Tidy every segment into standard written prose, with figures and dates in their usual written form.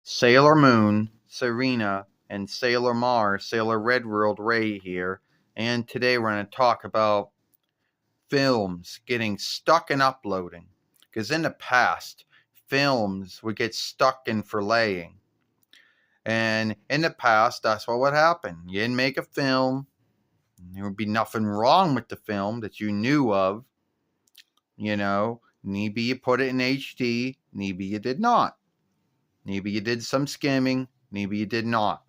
Sailor Moon, Serena, and Sailor Mars, Sailor Red World Ray here, and today we're going to talk about films getting stuck in uploading. Because in the past, films would get stuck in filleting. And in the past, that's what would happen. You didn't make a film, there would be nothing wrong with the film that you knew of. Maybe you put it in HD, maybe you did not. Maybe you did some skimming, maybe you did not.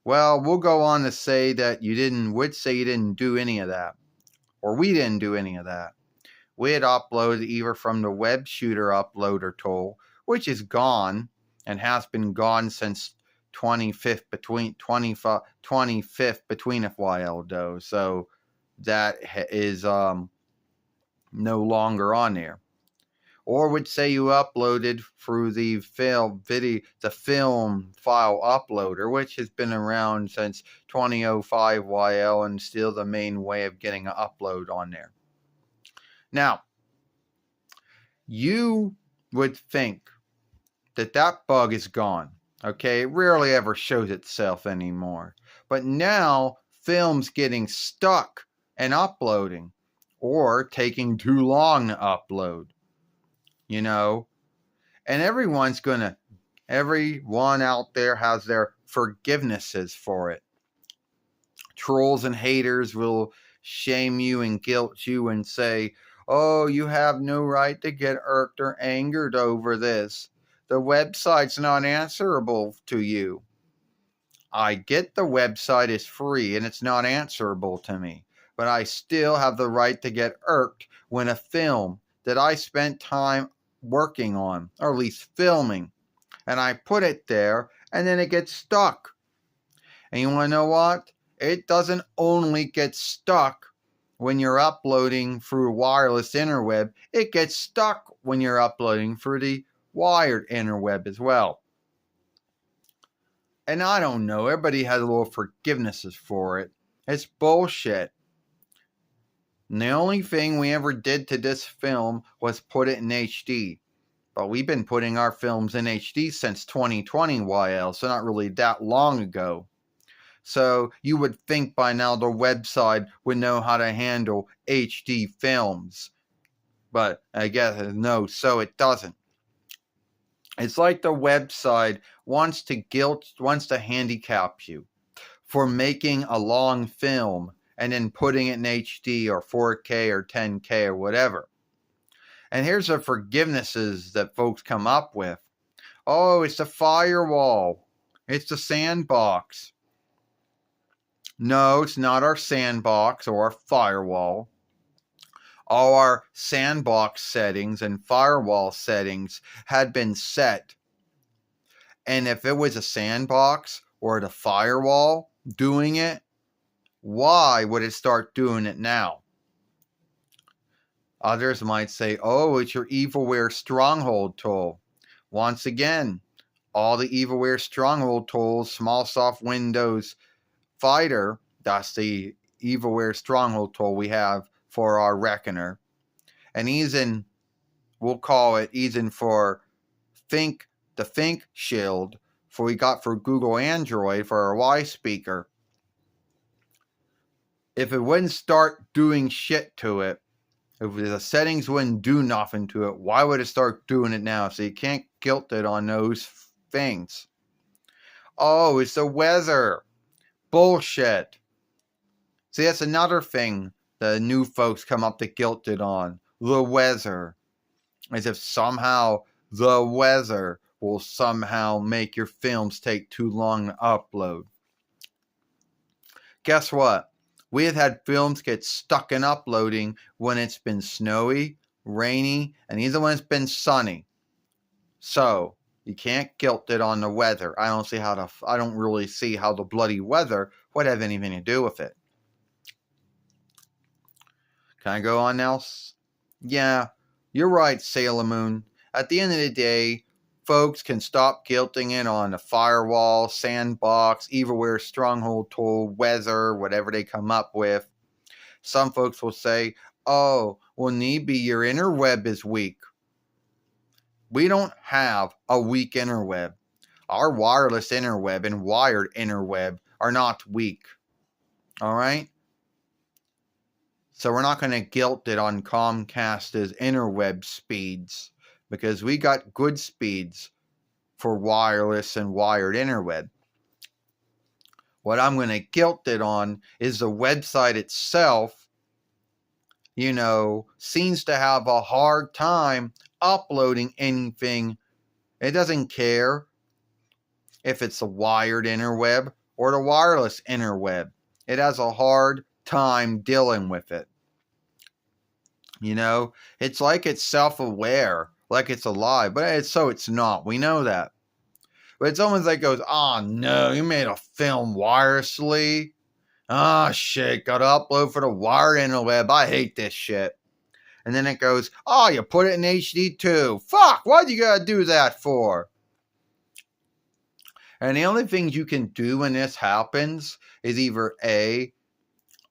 Well, we'll go on to say that you didn't do any of that. Or we didn't do any of that. We had uploaded either from the web shooter uploader tool, which is gone and has been gone since 25th between a while though. So that is no longer on there. Or would say you uploaded through the film file uploader, which has been around since 2005 YL and still the main way of getting an upload on there. Now, you would think that bug is gone. Okay, it rarely ever shows itself anymore. But now, films getting stuck and uploading or taking too long to upload. And everyone out there has their forgivenesses for it. Trolls and haters will shame you and guilt you and say, oh, you have no right to get irked or angered over this. The website's not answerable to you. I get the website is free and it's not answerable to me, but I still have the right to get irked when a film that I spent time working on, or at least filming, and I put it there and then it gets stuck. And you want to know what? It doesn't only get stuck when you're uploading through wireless interweb, it gets stuck when you're uploading through the wired interweb as well. And I don't know, everybody has a little forgivenesses for it. It's bullshit. And the only thing we ever did to this film was put it in HD. But we've been putting our films in HD since 2020 YL, so not really that long ago. So you would think by now the website would know how to handle HD films. But I guess no, so it doesn't. It's like the website wants to handicap you for making a long film and then putting it in HD or 4K or 10K or whatever. And here's the forgivenesses that folks come up with. Oh, it's the firewall. It's the sandbox. No, it's not our sandbox or our firewall. All our sandbox settings and firewall settings had been set. And if it was a sandbox or the firewall doing it, why would it start doing it now? Others might say, oh, it's your Evilware Stronghold tool. Once again, all the Evilware Stronghold tools, Smallsoft Windows Fighter, that's the Evilware Stronghold tool we have for our Reckoner. And we'll call it for the Think Shield we got for Google Android for our Y speaker. If it wouldn't start doing shit to it, if the settings wouldn't do nothing to it, why would it start doing it now? So you can't guilt it on those things. Oh, it's the weather. Bullshit. See, that's another thing the new folks come up to guilt it on. The weather. As if somehow the weather will somehow make your films take too long to upload. Guess what? We have had films get stuck in uploading when it's been snowy, rainy, and even when it's been sunny. So you can't guilt it on the weather. I don't really see how the bloody weather would have anything to do with it. Can I go on now? Yeah, you're right, Sailor Moon. At the end of the day, folks can stop guilting it on the firewall, sandbox, Evilware Stronghold tool, weather, whatever they come up with. Some folks will say, oh, well, maybe your interweb is weak. We don't have a weak interweb. Our wireless interweb and wired interweb are not weak. All right? So we're not going to guilt it on Comcast's interweb speeds because we got good speeds for wireless and wired interweb. What I'm going to guilt it on is the website itself, seems to have a hard time uploading anything. It doesn't care if it's the wired interweb or the wireless interweb. It has a hard time dealing with it. It's like it's self-aware, like it's alive, but it's not. We know that. But it's almost like it goes, oh no, you made a film wirelessly. Ah, shit, gotta upload for the wired interweb. I hate this shit. And then it goes, oh, you put it in HD too. Fuck, why'd you gotta do that for? And the only things you can do when this happens is either A,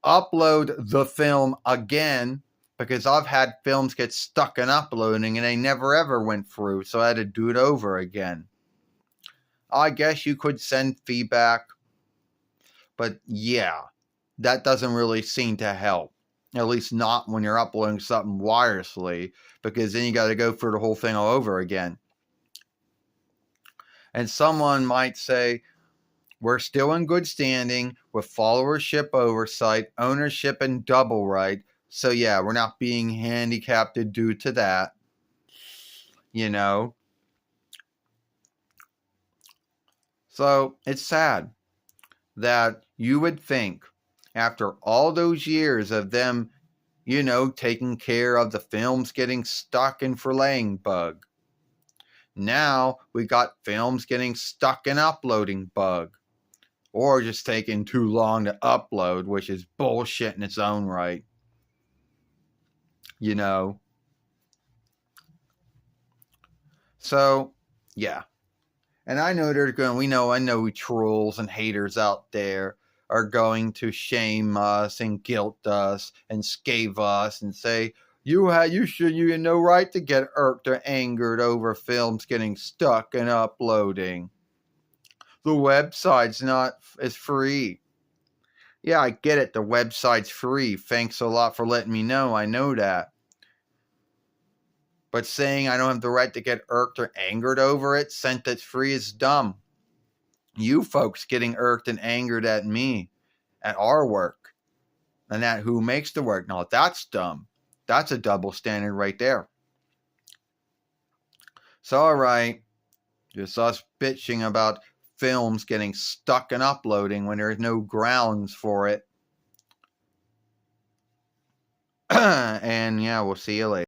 upload the film again, because I've had films get stuck in uploading and they never ever went through, so I had to do it over again. I guess you could send feedback, but yeah, that doesn't really seem to help. At least not when you're uploading something wirelessly, because then you got to go through the whole thing all over again. And someone might say, we're still in good standing with followership oversight, ownership, and double right. So yeah, we're not being handicapped due to that. So it's sad that you would think after all those years of them, taking care of the films getting stuck in filleting bug, now we got films getting stuck in uploading bug, or just taking too long to upload, which is bullshit in its own right. So, yeah. And I know I know trolls and haters out there are going to shame us and guilt us and scave us and say, you had no right to get irked or angered over films getting stuck and uploading. The website's it's free. Yeah, I get it. The website's free. Thanks a lot for letting me know. I know that. But saying I don't have the right to get irked or angered over it, since it's free, is dumb. You folks getting irked and angered at me, at our work, and at who makes the work. Now, that's dumb. That's a double standard right there. So, all right, just us bitching about films getting stuck in uploading when there's no grounds for it. And yeah, we'll see you later.